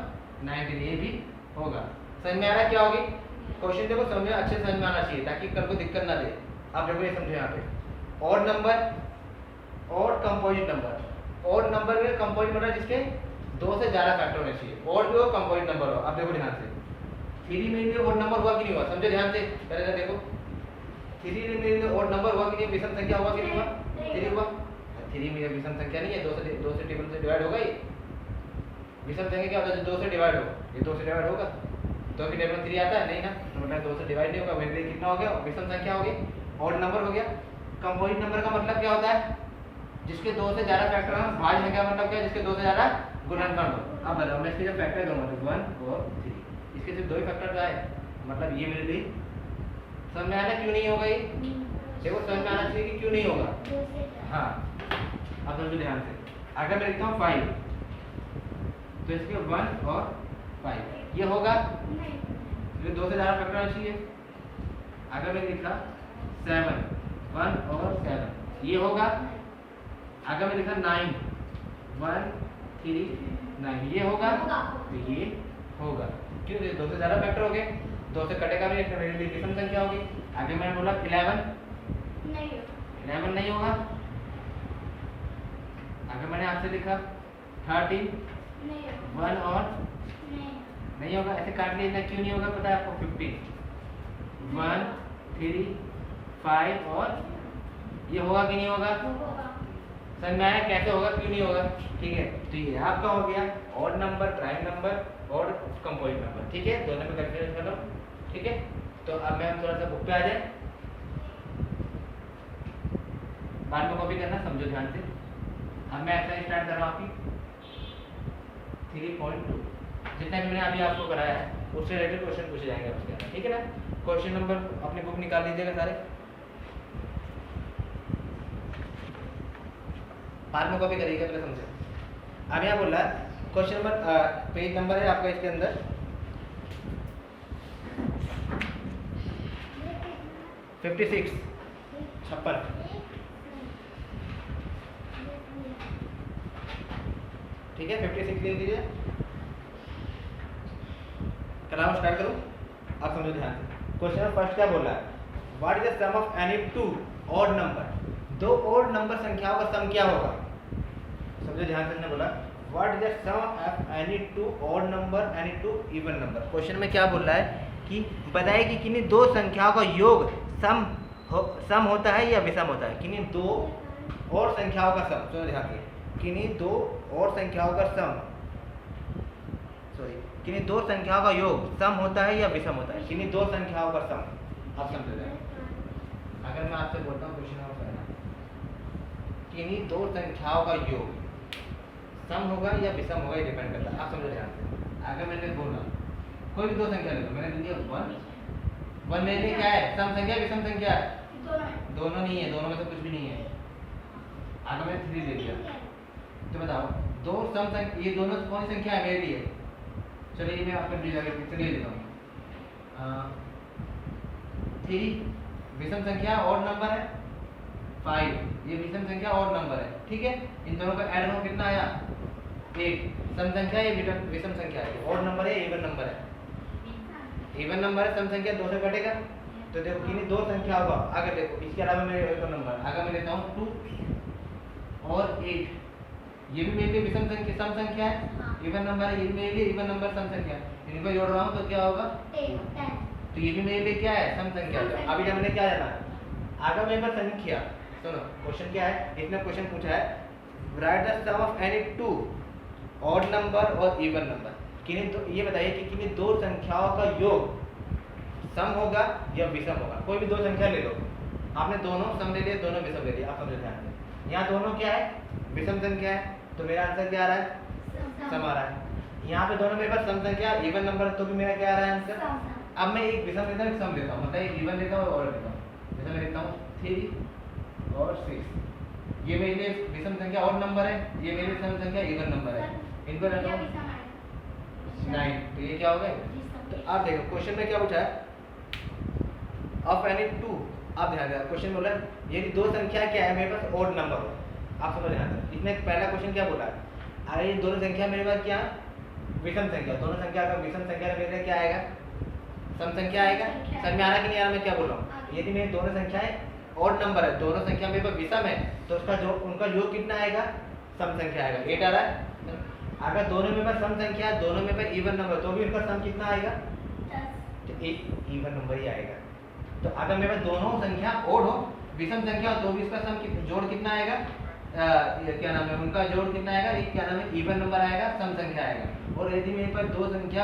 19 ये भी होगा। समझ में आ रहा है क्या होगी? क्वेश्चन देखो समझो, अच्छे समझ में आना चाहिए ताकि कल को दिक्कत ना दे। आप देखो ये समझो यहाँ पे ऑड नंबर और कंपोजिट नंबर। ऑड नंबर में कंपोजिट नंबर जिसके 2 से ज्यादा फैक्टर होने चाहिए, ऑड भी हो कंपोजिट नंबर हो। अब देखो ध्यान से, 3 मेरे लिए ऑड नंबर हुआ कि नहीं हुआ? समझो ध्यान से, पहले देखो 3 मेरे लिए ऑड नंबर हुआ कि नहीं? विषम संख्या हुआ कि नहीं हुआ? 3 हुआ। 3 मेरा विषम संख्या नहीं है, 2 से टेबल से डिवाइड होगा। ये विषम संख्या क्या होता है? 2 से डिवाइड हो, ये 2 से डिवाइड होगा, 2 के टेबल में 3 आता है नहीं ना, तो मतलब 2 से डिवाइड नहीं होगा। मेरे लिए कितना हो गया? विषम संख्या हो गई, ऑड नंबर हो गया। कंपोजिट नंबर का मतलब क्या होता है? जिसके 2 से ज्यादा फैक्टर हो। भाज्य संख्या मतलब क्या है? जिसके 2 से ज्यादा गुणनखंड हो। अब बताओ मैं इसके जब फैक्टर करूंगा तो 1 और 3, इसके सिर्फ 2 ही फैक्टर का है, मतलब ये मेरे लिए समझ में आना क्यों नहीं होगा ये? देखो समझ में आना चाहिए कि क्यों नहीं होगा। हाँ अब समझो ध्यान से, अगर मैं लिखता हूँ 5 तो इसके 1 और 5 ये होगा, ये 2 से ज़्यादा फैक्टर आना चाहिए। अगर मैं लिखा 7 1 और 7 ये होगा। अगर मैं लिखा 9 1 3 9 ये होगा, तो ये होगा। क्यों? 2 से ज़्यादा फैक्टर हो गए, 2 से कटेगा भी एक विषम संख्या होगी। आगे मैंने बोला 11 नहीं होगा। अगर मैंने आपसे लिखा 13 1 और नहीं होगा। ऐसे काट लिया, क्यों नहीं होगा पता है आपको? 15 1 3 5 और ये होगा कि नहीं होगा? समझ में आया कैसे होगा, क्यों नहीं होगा? ठीक है, तो ये आपका हो गया ऑड नंबर, प्राइम नंबर और कंपोजिट नंबर। ठीक है, दोनों में कंफ्यूजन कर लो। ठीक है, तो अब मैं हम थोड़ा सा बुक पे आ जाए, बाद में कॉपी करना, समझो ध्यान से। अब मैं ऐसा स्टार्ट कर रहा हूँ आपकी 3.2 जितना भी मैंने अभी आपको कराया है उससे रिलेटेड क्वेश्चन पूछे जाएंगे उसके अंदर। ठीक है ना? क्वेश्चन नंबर अपनी बुक निकाल लीजिएगा सारे, बाद में कॉपी करिएगा, पहले समझे। अब यहाँ बोल रहा है क्वेश्चन नंबर, पेज नंबर है आपका इसके अंदर 56 56। ठीक है, 56 लिख दीजिए। कराओ, स्टार्ट करो। अब समझो ध्यान से, क्वेश्चन फर्स्ट क्या बोल रहा है? What is the sum of any two odd number? दो ऑड नंबर संख्याओं का सम क्या होगा? समझो ध्यान से, बोला what is the sum of any two odd number any two even number. Question में क्या बोल रहा है कि बताइए कि किन्हीं दो संख्याओं का योग सम होता है या विषम होता है? किन्हीं दो और संख्याओं का सम, सुनो ध्यान से, किन्हीं दो और संख्याओं का सम, किन्हीं दो संख्याओं का योग सम होता है या विषम होता है? किन्हीं दो संख्याओं का सम। आप समझ रहे हैं? अगर मैं आपसे बोलता हूँ क्वेश्चन आंसर है, किन्हीं दो संख्याओं का योग सम होगा या विषम होगा, ये डिपेंड करता है। आप समझो ध्यान से, अगर मैंने बोला कोई भी दो संख्या ले लो, मैंने लिया 1 मेरे लिए क्या है? सम संख्या विषम संख्या? दोनों नहीं है, दोनों में से कुछ भी नहीं है। अगर मैंने 3 ले लिया तो बताओ दो सम संख्या, ये दोनों कौन सी संख्या है मेरे लिए? चलिए मैं आपको ले लेता हूँ 3 विषम संख्या और नंबर है, 5 ये विषम संख्या और नंबर है। ठीक है, इन दोनों का ऐड हो कितना आया? 8। सम संख्या है, विषम संख्या है, और नंबर है, इवन नंबर है। इवन नंबर है, सम संख्या 2 से कटेगा, तो देखो किन्हीं दो संख्या होगा। अगर देखो इसके अलावा मेरे एक नंबर, अगर मैं लेता हूँ 2 और 8, ये भी मेरे लिए विषम संख्या, सम संख्या है, इवन नंबर है, ये भी मेरे लिए इवन नंबर, सम संख्या है। इनको जोड़ रहा हूँ तो क्या होगा? 10। तो ये भी मेरे लिए क्या है? सम संख्या। अभी हमने क्या जाना? अगर मेरे पास संख्या, सुनो क्वेश्चन क्या है, इसने क्वेश्चन पूछा है right the sum of any two odd number और इवन नंबर। किन्हीं दो, ये बताइए कि किन्हीं दो संख्याओं का योग सम होगा या विषम होगा? कोई भी दो संख्या ले लो, आपने दोनों सम ले लिया, दोनों विषम ले लिया। आप समझो ध्यान से, यहाँ दोनों क्या है? विषम संख्या है, तो मेरा आंसर क्या आ रहा है? सम आ रहा है। यहाँ पे दोनों मेरे पास सम संख्या इवन नंबर, तो भी मेरा क्या आ रहा है आंसर? अब मैं एक विषम लेता हूँ, एक सम लेता हूँ, मतलब एक इवन लेता हूँ और लेता हूँ। जैसे मैं लेता हूँ 3 और 6, ये मेरे लिए विषम संख्या और नंबर है, ये मेरे लिए सम संख्या इवन नंबर है। इनको ले लो 9, तो ये क्या हो गए? तो आप देखो क्वेश्चन में क्या पूछा है? ऑफ एनी टू, आप ध्यान देना, क्वेश्चन बोला यदि दो संख्या क्या है मेरे पास ऑड नंबर हो। आप समझ ध्यान से, इसमें पहला क्वेश्चन क्या बोला है? अरे ये दोनों संख्या मेरे पास क्या? विषम संख्या। दोनों संख्या का विषम संख्या मेरे लिए क्या आएगा? सम संख्या आएगा। समझ में आ रहा कि नहीं आ रहा मैं क्या बोल रहा हूँ? यदि मेरी दोनों संख्याएं ऑड नंबर है, दोनों संख्या मेरे पास विषम है, तो उसका जो उनका योग कितना आएगा? सम संख्या आएगा। 8 आ रहा है। अगर दोनों में पास सम संख्या है, दोनों में पास इवन नंबर, तो भी उनका सम कितना आएगा? 10। तो एक इवन नंबर ही आएगा। तो अगर मेरे पास दोनों संख्या ओड हो, विषम संख्या हो, तो भी इसका सम जोड़ कितना आएगा? क्या नाम है उनका जोड़ कितना आएगा? एक क्या नाम है इवन नंबर आएगा, सम संख्या आएगा। और यदि मेरे पास दो संख्या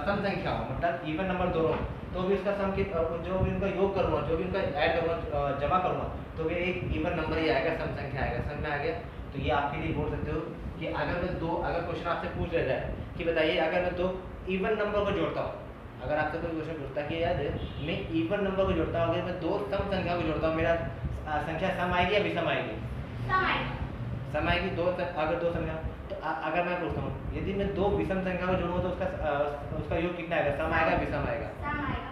सम संख्या हो, मतलब इवन नंबर दोनों, तो भी इसका सम जो भी उनका योग करूँगा, जो भी उनका ऐड करूँगा, जमा करूँगा, तो भी एक इवन नंबर ही आएगा, सम संख्या आएगा। समझ में आ गया? तो ये आपके लिए बोल सकते हो कि अगर मैं दो, अगर क्वेश्चन आपसे पूछ लिया जाए कि बताइए अगर मैं दो इवन नंबर को जोड़ता हूँ, अगर आपसे कोई क्वेश्चन पूछता कि यार मैं इवन नंबर को जोड़ता हूँ, अगर मैं दो सम संख्या को जोड़ता हूँ, मेरा संख्या सम आएगी या विषम आएगी? सम आएगी। अगर दो संख्या तो अगर मैं पूछता हूँ यदि मैं दो विषम संख्या को जोड़ूंगा तो उसका योग कितना आएगा? सम आएगा विषम आएगा?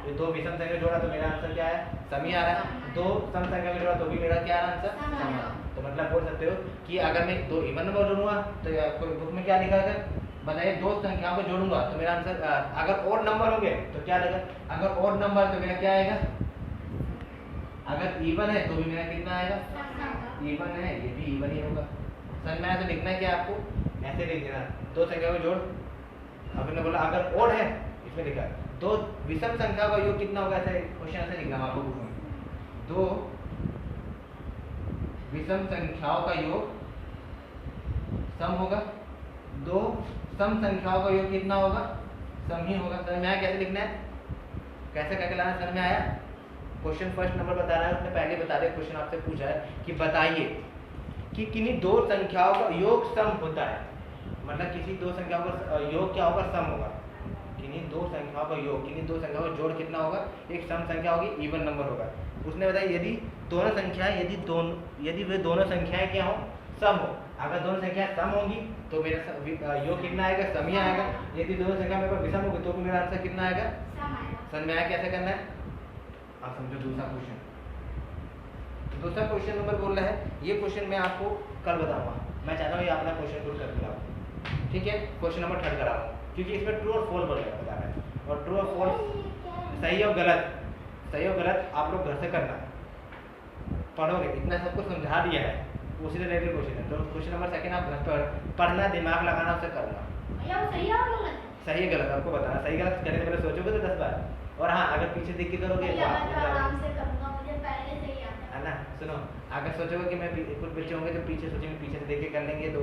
तो दो विषम संख्या जोड़ा तो मेरा आंसर क्या है? सम ही आ रहा है। दो सम संख्या को जोड़ा तो भी मेरा क्या आ रहा है? आंसर सम है। तो मतलब बोल सकते हो कि अगर मैं दो इवन नंबर जोड़ूंगा तो आपको बुक में क्या लिखा है? बताइए, दो संख्याओं को जोड़ूंगा तो मेरा आंसर, अगर और नंबर होंगे तो क्या आएगा? अगर और नंबर तो मेरा क्या आएगा? अगर इवन है तो भी मेरा कितना आएगा? इवन है, ये भी इवन ही होगा। समझ में आया? तो लिखना है क्या आपको? ऐसे लिख देना, दो संख्या को जोड़। आपने बोला अगर और है, इसमें लिखा है दो विषम संख्या का योग कितना होगा? ऐसे क्वेश्चन ऐसे लिखना आपको बुक में, दो विषम संख्याओं का योग सम होगा, दो सम संख्याओं का योग कितना होगा? सम ही होगा। समझ में आया कैसे लिखना है? कैसे करके लाना? समझ में आया? क्वेश्चन फर्स्ट नंबर बता रहा है, उसने पहले बता दिया। क्वेश्चन आपसे पूछा है कि बताइए कि किन्हीं दो संख्याओं का योग सम होता है। मतलब किसी दो संख्याओं का योग क्या होगा? सम होगा। किन्हीं दो संख्याओं का योग, किन्हीं दो संख्याओं का जोड़ कितना होगा? एक सम संख्या होगी, इवन नंबर होगा। उसने बताया यदि दोनों संख्याएं, यदि वे दोनों संख्याएं क्या हो? सम हो। अगर दोनों संख्याएं सम होंगी तो मेरा योग कितना आएगा? सम ही आएगा। यदि दोनों संख्या मेरे पास विषम होगी तो भी मेरा आंसर कितना आएगा? समझ में आया कैसे करना है? आप समझो। दूसरा क्वेश्चन, दूसरा क्वेश्चन नंबर बोल रहा है, ये क्वेश्चन मैं आपको कल बताऊंगा। मैं चाहता हूँ ये अपना क्वेश्चन खुद कर दिलाओ, ठीक है? क्वेश्चन नंबर 3 करा रहा हूँ क्योंकि इसमें ट्रू और फॉल्स बता रहा है, और ट्रू और फॉल्स, सही और गलत, सही और गलत आप लोग घर से करना, पढ़ोगे। इतना सबको समझा दिया है, उसी रिलेटेड क्वेश्चन है। तो क्वेश्चन नंबर 2 आप घर पर पढ़ना, दिमाग लगाना, उसे करना। सही है गलत आपको बताना। सही गलत करने से पहले सोचोगे तो 10 बार। और हाँ, अगर पीछे देख के करोगे तो है ना। सुनो, अगर सोचोगे कि मैं कुछ बच्चे होंगे जो पीछे सोचेंगे, पीछे से देख के कर लेंगे तो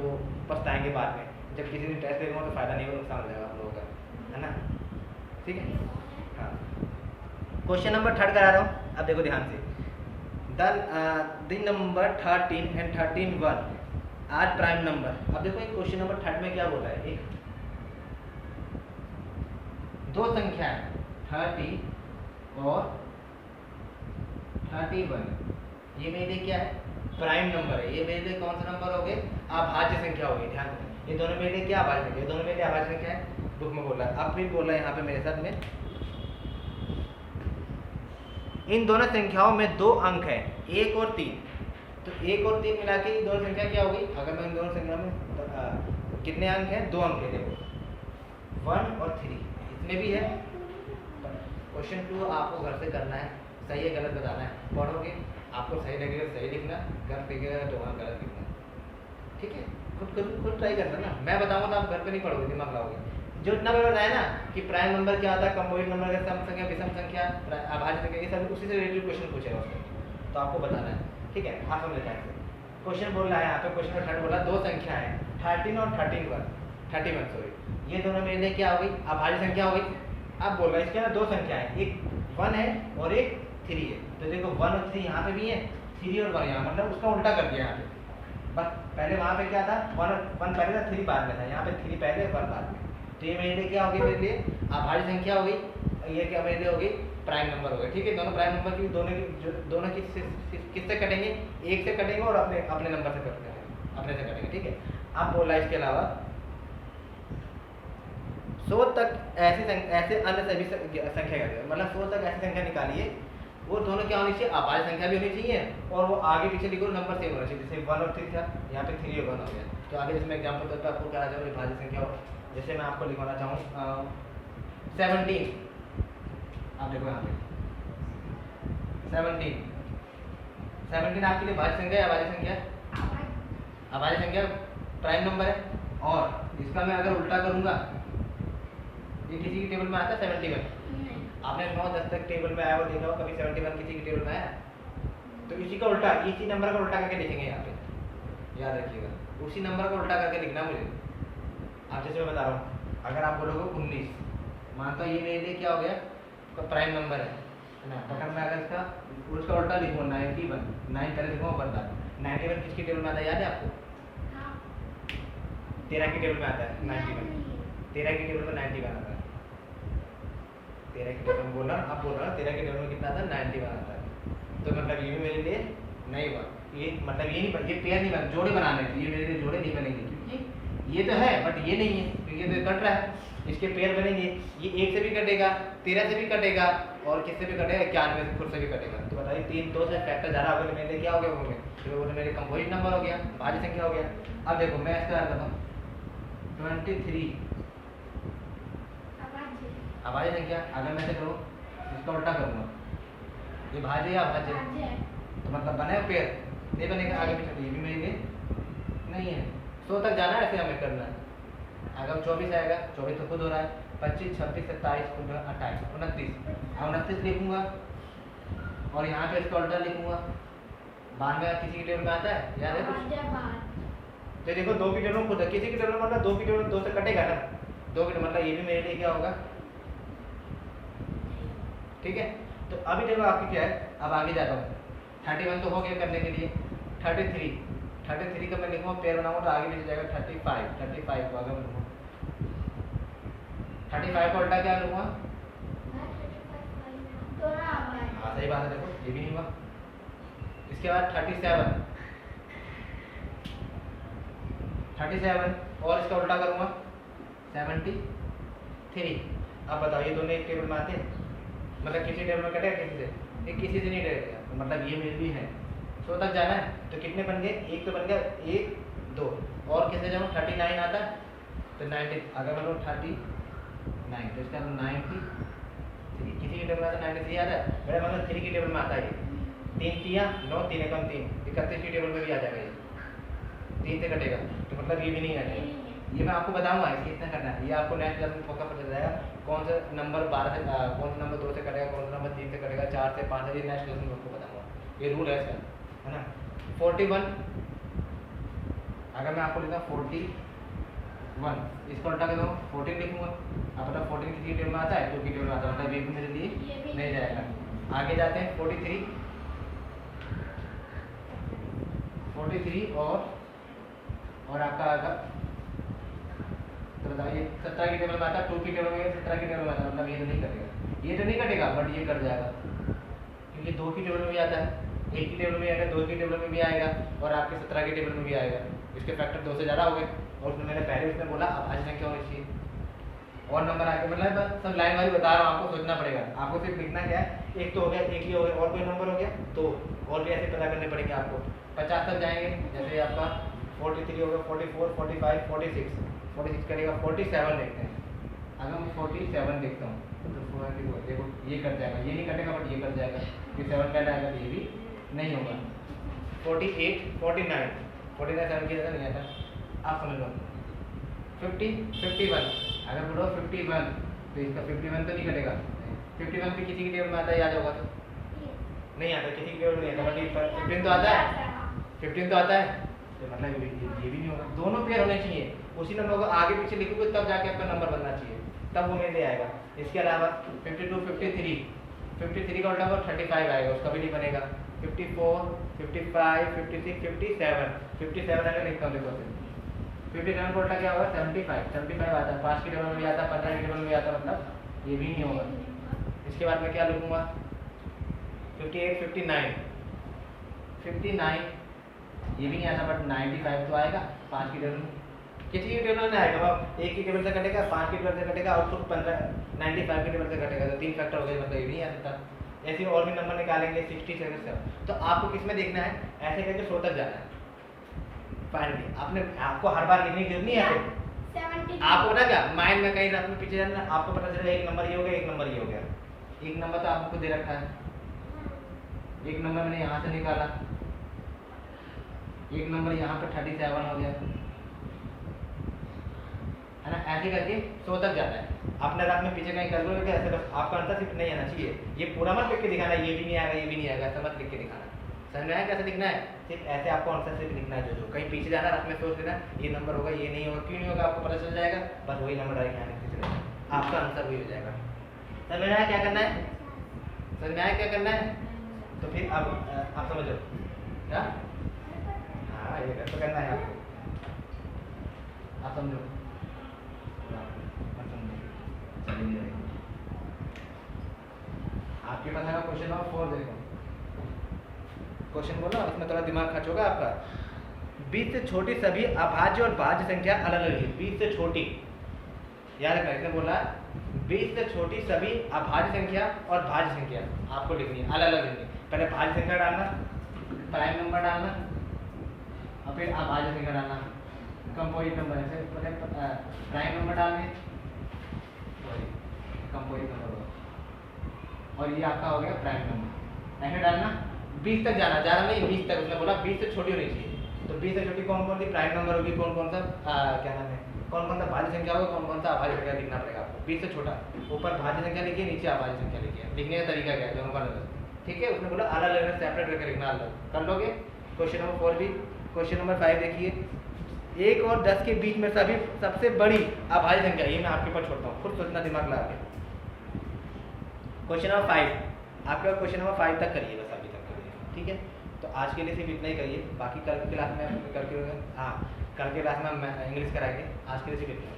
पछताएंगे बाद में। जब किसी दिन टेस्ट देगा तो फायदा नहीं होगा, नुकसान हो जाएगा आप लोगों का, है ना? ठीक है। हाँ, क्वेश्चन नंबर 3 करा रहा हूँ। अब देखो ध्यान से, the number 13 and 13 are prime number. अब देखो एक क्वेश्चन नंबर 3 में क्या बोला है, एक दो संख्या 30 और 31, ये मेरे लिए क्या है? प्राइम नंबर है। ये मेरे लिए कौन सा नंबर हो गए? अभाज्य संख्या होगी। ध्यान देना, ये दोनों मेरे लिए क्या अभाज्य संख्या? ये दोनों मेरे लिए अभाज्य संख्या है। बुक में बोल रहा है, अब फिर बोल रहा है यहाँ पे मेरे साथ में, इन दोनों संख्याओं में 2 अंक है, 1 और 3। तो 1 और 3 मिला के दोनों संख्या क्या होगी? अगर मैं इन दोनों संख्या में कितने अंक हैं? 2 अंक है। देखो 1 और 3 इसमें भी है। क्वेश्चन 2 आपको घर से करना है, सही है गलत बताना है। पढ़ोगे, आपको सही लगेगा सही लिखना, गलत लगेगा तो वहाँ गलत लिखना, ठीक है? खुद ट्राई करना ना। मैं बताऊँगा तो आप घर पे नहीं पढ़ोगे, दिमाग लाओगे। जो इतना मैंने बताया ना कि प्राइम नंबर क्या होता है, कंपोजिट नंबर का सम संख्या, विषम संख्या, अभाज्य संख्या, ये सब उसी से रिलेटेड क्वेश्चन पूछेगा उसमें, तो आपको बताना है, ठीक है? आप समझ जाएंगे। क्वेश्चन बोल रहा है यहाँ पे, क्वेश्चन नंबर 3 बोला दो संख्या है 13 और 31 सॉरी, ये दोनों मेरे लिए क्या हो गई? अभाज्य संख्या हो गई। अब बोल रहा है इसके अंदर 2 संख्या है, एक 1 है और एक 3 है। तो देखो 1 और 3 यहाँ पे भी है, 3 और 1 यहाँ, मतलब उसका उल्टा कर दिया यहाँ पे। बस पहले वहाँ पे क्या था, 1 पहले था, 3 बाद में था। यहाँ पे 3 पहले 1 बाद में। तो ये मेरे लिए क्या हो गई? मेरे लिए अभाज्य संख्या हो गई। ये क्या मेरे लिए हो गई? प्राइम नंबर हो गए, ठीक है? दोनों प्राइम नंबर की दोनों किससे कटेंगे? 1 से कटेंगे और अपने नंबर से कटेंगे, अपने से कटेंगे, ठीक है? अब बोला इसके अलावा 100 तक ऐसे अन्य सभी संख्या करते हैं, मतलब 100 तक ऐसी संख्या निकालिए, वो दोनों क्या होनी चाहिए? अभाज्य संख्या भी होनी चाहिए और वो आगे पीछे लिखो नंबर सेम होना चाहिए। जैसे 1 और 3 था, यहाँ पे 3 और 1 हो गया। तो आगे इसमें एग्जाम्पल करता आपको क्या चाहूँ अभाज्य संख्या हो। जैसे मैं आपको लिखवाना चाहूँ 17, आप देखो यहाँ पे 17 आपके लिए भाज्य संख्या है, अभाज्य संख्या? अभाज्य संख्या प्राइम नंबर है। और इसका मैं अगर उल्टा करूँगा, ये किसी की टेबल में आता है 71? आपने 9-10 तक टेबल में आया वो देखा हो कभी? 71 किसी की टेबल में आया? तो इसी का उल्टा, इसी नंबर का उल्टा करके लिखेंगे यहाँ पे, याद रखिएगा। उसी नंबर को उल्टा करके लिखना मुझे। आप जैसे मैं बता रहा हूँ, अगर आप बोलोगे 19, मानता हूँ ये मेरे लिए क्या हो गया? प्राइम नंबर है ना? अगर मैं अगर उसका उल्टा लिखूँ 91, 9 पहले लिखूँगा 1 बाद। 91 किसकी टेबल में आता है, याद है आपको? 13 की टेबल में आता है 91, 13 की टेबल में 91 आता है। 13 के टेबल में बोल रहा अब बोल रहा 13 के टेबल में कितना आता है 91 आता है। तो मतलब ये भी मेरे लिए नहीं हुआ, ये मतलब ये नहीं, ये पेयर नहीं बना, जोड़े बनाने थे, ये मेरे लिए जोड़े नहीं बनेंगे क्योंकि ये तो है बट ये नहीं है क्योंकि ये तो कट रहा है। इसके पेयर बनेंगे, ये 1 से भी कटेगा, 13 से भी कटेगा और किससे भी कटेगा, 91 खुद से भी कटेगा। तो बताइए 3 2 से फैक्टर ज़्यादा हो गया तो मेरे लिए क्या हो गया होंगे, तो वो तो मेरे कंपोजिट नंबर हो गया, भाज्य संख्या हो गया। अब देखो मैं इसका करता हूँ 23 अभाज्य संख्या, अगर मैं से करूँ इसका उल्टा करूँगा, ये भाज्य या अभाज्य, तो मतलब बने पेयर नहीं बनेगा, आगे पीछे ये भी मेरे लिए नहीं है। 100 तक जाना है, ऐसे हमें करना है। अगर 24 आएगा, 24 तो खुद हो रहा है, 25 26 27 28 29, अब 29 लिखूंगा और यहाँ पे इसका उल्टा लिखूंगा। 92 किसी की टेबल में आता है, याद है कुछ? तो देखो 2 की टेबल में खुद है, किसी की टेबल में मतलब 2 की टेबल 2 से कटेगा ना, 2 की मतलब ये भी मेरे लिए क्या होगा, ठीक है। तो अभी देखो आपकी क्या है, अब आगे जाता हूँ। 31 तो हो गया करने के लिए, 33 का मैं लिखूंगा पेयर बनाऊंगा तो आगे पीछे जाएगा 35 को अगर मैं लूँगा 35 को उल्टा क्या लूँगा, हाँ सही बात है, देखो ये भी नहीं हुआ। इसके बाद 37 और इसका उल्टा करूँगा 73। अब बताओ ये दोनों एक टेबल में आते हैं, मतलब किसी टेबल में कटेगा किसी से, एक किसी से नहीं कटेगा, तो मतलब ये मेरे भी है। 100 तक जाना है तो कितने बन गए, एक तो बन गया, 1 2 और किससे जाऊँ 39 आता है तो 90, अगर मैं लूँ 39 तो इसका 93, किसी की टेबल में आता 93 आता है, मेरा मतलब 3 की टेबल में आता है ये, 3 3 9 3 एकम 3 31 की टेबल में भी आ जाएगा ये, 3 से कटेगा तो मतलब ये भी नहीं आएगा। ये मैं आपको बताऊंगा इसके इतना करना है, ये आपको नेक्स्ट क्लास में फोकस पता चल जाएगा कौन सा नंबर 12 से कौन सा नंबर 2 से कटेगा, कौन सा नंबर 3 से कटेगा, 4 से 5 से, ये नेक्स्ट क्लास में आपको बताऊंगा, ये रूल है इसका, है ना। 41 अगर मैं आपको लिखा 41 इसको उल्टा कर दूँ 14 लिखूंगा। अब मतलब 14 किसी टेबल में आता है, 2 की टेबल में आता है, मतलब ये भी मेरे लिए नहीं जाएगा। आगे जाते हैं 43 और आपका आएगा तो बताइए 17 की टेबल में आता है, 2 की टेबल में 17 की टेबल में आता है, मतलब ये तो नहीं कटेगा, ये तो नहीं कटेगा बट ये कट जाएगा क्योंकि 2 की टेबल में भी आता है, 1 की टेबल में आएगा, 2 की टेबल में भी आएगा और आपके 17 की टेबल में भी आएगा। इसके फैक्टर 2 से ज़्यादा हो गए और उसमें मैंने पहले उसमें बोला अभाज्य संख्या होनी चाहिए और नंबर आके मतलब सब लाइन वाइज बता रहा हूँ, आपको सोचना पड़ेगा, आपको सिर्फ लिखना क्या है, एक तो हो गया, एक ही हो गया और कोई नंबर हो गया तो और भी ऐसे पता करने पड़ेंगे आपको। 50 तक जाएंगे, जैसे आपका 43 हो गया, 44 45 46 करेगा, 47 देखते हैं। अगर मैं 47 देखता हूँ तो देखो ये कट जाएगा, ये नहीं कटेगा बट ये कट जाएगा, ये 7 पहले आएगा तो ये भी नहीं होगा। 48 49 7 की जगह नहीं आता, आप समझ लो। 50 51 अगर बोलो 51 तो इसका 51 तो नहीं कटेगा, 51 भी किसी की टेबल में आता है, याद होगा तो नहीं आता, किसी की टेबल में नहीं आता बट 15 तो आता है, 15 तो आता है तो मतलब ये भी नहीं होगा। दोनों पेयर होने चाहिए, उसी नंबर को आगे पीछे लिखोगे तब जाके आपका नंबर बनना चाहिए, तब वो मेरे लिए आएगा। इसके अलावा 52 53 का उल्टा 35 आएगा, उसका भी नहीं बनेगा। 54 55 56 57 अगर लिखता हूँ देखो 57 को उल्टा क्या होगा 75 आता है, 5 की टेबल में भी आता है, 15 की टेबल में भी आता है, मतलब ये भी नहीं होगा। इसके बाद मैं क्या लिखूंगा 58 59 ये भी नहीं आता बट 95 तो आएगा, 5 की टेबल में किसी की टेबल में आएगा, अब 1 की टेबल से कटेगा, 5 की टेबल से कटेगा और फिर 95 की टेबल से कटेगा, तो 3 फैक्टर हो गए, मतलब ये नहीं आ सकता। ऐसे और भी नंबर निकालेंगे 60 से। तो आपको किस में देखना है, ऐसे करके 100 तक जाना है फाइनली। आपको हर बार लिखने की जरूरत नहीं है, आपको पता क्या माइंड में कहीं रात में पीछे जाना, आपको पता चलेगा एक नंबर ये हो गया, एक नंबर ये हो गया। एक नंबर तो आपको दे रखा है, एक नंबर मैंने यहाँ से निकाला, एक नंबर यहाँ पे 37 हो गया, है ना। ऐसे करके 100 तक जाता है। अपने रात में पीछे कहीं कर लोगे ऐसे, बस आपका आंसर सिर्फ नहीं आना चाहिए, ये पूरा मत लिख के दिखाना, ये भी नहीं आएगा, ये भी नहीं आएगा, ऐसा मत लिख के दिखाना। समझ में आया कैसे लिखना है, सिर्फ ऐसे आपको आंसर सिर्फ लिखना है, जो कहीं पीछे जाना रात में सोच लेना ये नंबर होगा, ये नहीं होगा, क्यों नहीं होगा आपको पता चल जाएगा, बस वही नंबर डायरेक्ट यहाँ लिखते चले, आपका आंसर वही हो जाएगा। समझ में आया क्या करना है, समझ में आया क्या करना है, तो फिर अब आप समझो क्या, हाँ ये तो करना है आपको, आप समझो चलिए। आपके पास आएगा क्वेश्चन नंबर 4। देखो क्वेश्चन बोला, उसमें थोड़ा दिमाग खर्च होगा आपका। 20 से छोटी सभी अभाज्य और भाज्य संख्या अलग अलग है। 20 से छोटी, याद रखना, इसने बोला 20 से छोटी सभी अभाज्य संख्या और भाज्य संख्या आपको लिखनी है, अलग अलग लिखनी है। पहले भाज्य संख्या डालना, प्राइम नंबर डालना और फिर अभाज्य संख्या डालना, कंपोजिट नंबर ऐसे पहले प्राइम नंबर डालने, सॉरी कंपोजिट नंबर होगा, और ये आपका हो गया प्राइम नंबर। ऐसे डालना, 20 तक जाना, ज़्यादा नहीं 20 तक। उसने बोला 20 से छोटी होनी चाहिए, तो 20 से छोटी कौन कौन सी प्राइम नंबर होगी, कौन कौन सा क्या नाम है, कौन कौन सा भाज्य संख्या होगा, कौन कौन सा अभाज्य संख्या लिखना पड़ेगा आपको। 20 से छोटा, ऊपर भाज्य संख्या लिखिए, नीचे अभाज्य संख्या लिखिए। लिखने का तरीका क्या है दोनों का अलग, ठीक है। उसने बोला अलग अलग सेपरेट करके लिखना, अलग कर लोगे। क्वेश्चन नंबर 4 भी। क्वेश्चन नंबर 5 देखिए, 1 और 10 के बीच में सभी सबसे बड़ी अभाज्य संख्या, ये मैं आपके ऊपर छोड़ता हूँ, खुद सोचना दिमाग लगा के। क्वेश्चन नंबर 5 आपके पास, क्वेश्चन नंबर 5 तक करिए बस, अभी तक करिए, ठीक है। तो आज के लिए सिर्फ इतना ही करिए, बाकी कल की क्लास में करके, हाँ कल की क्लास में हम इंग्लिश कराएंगे, आज के लिए सिर्फ इतना।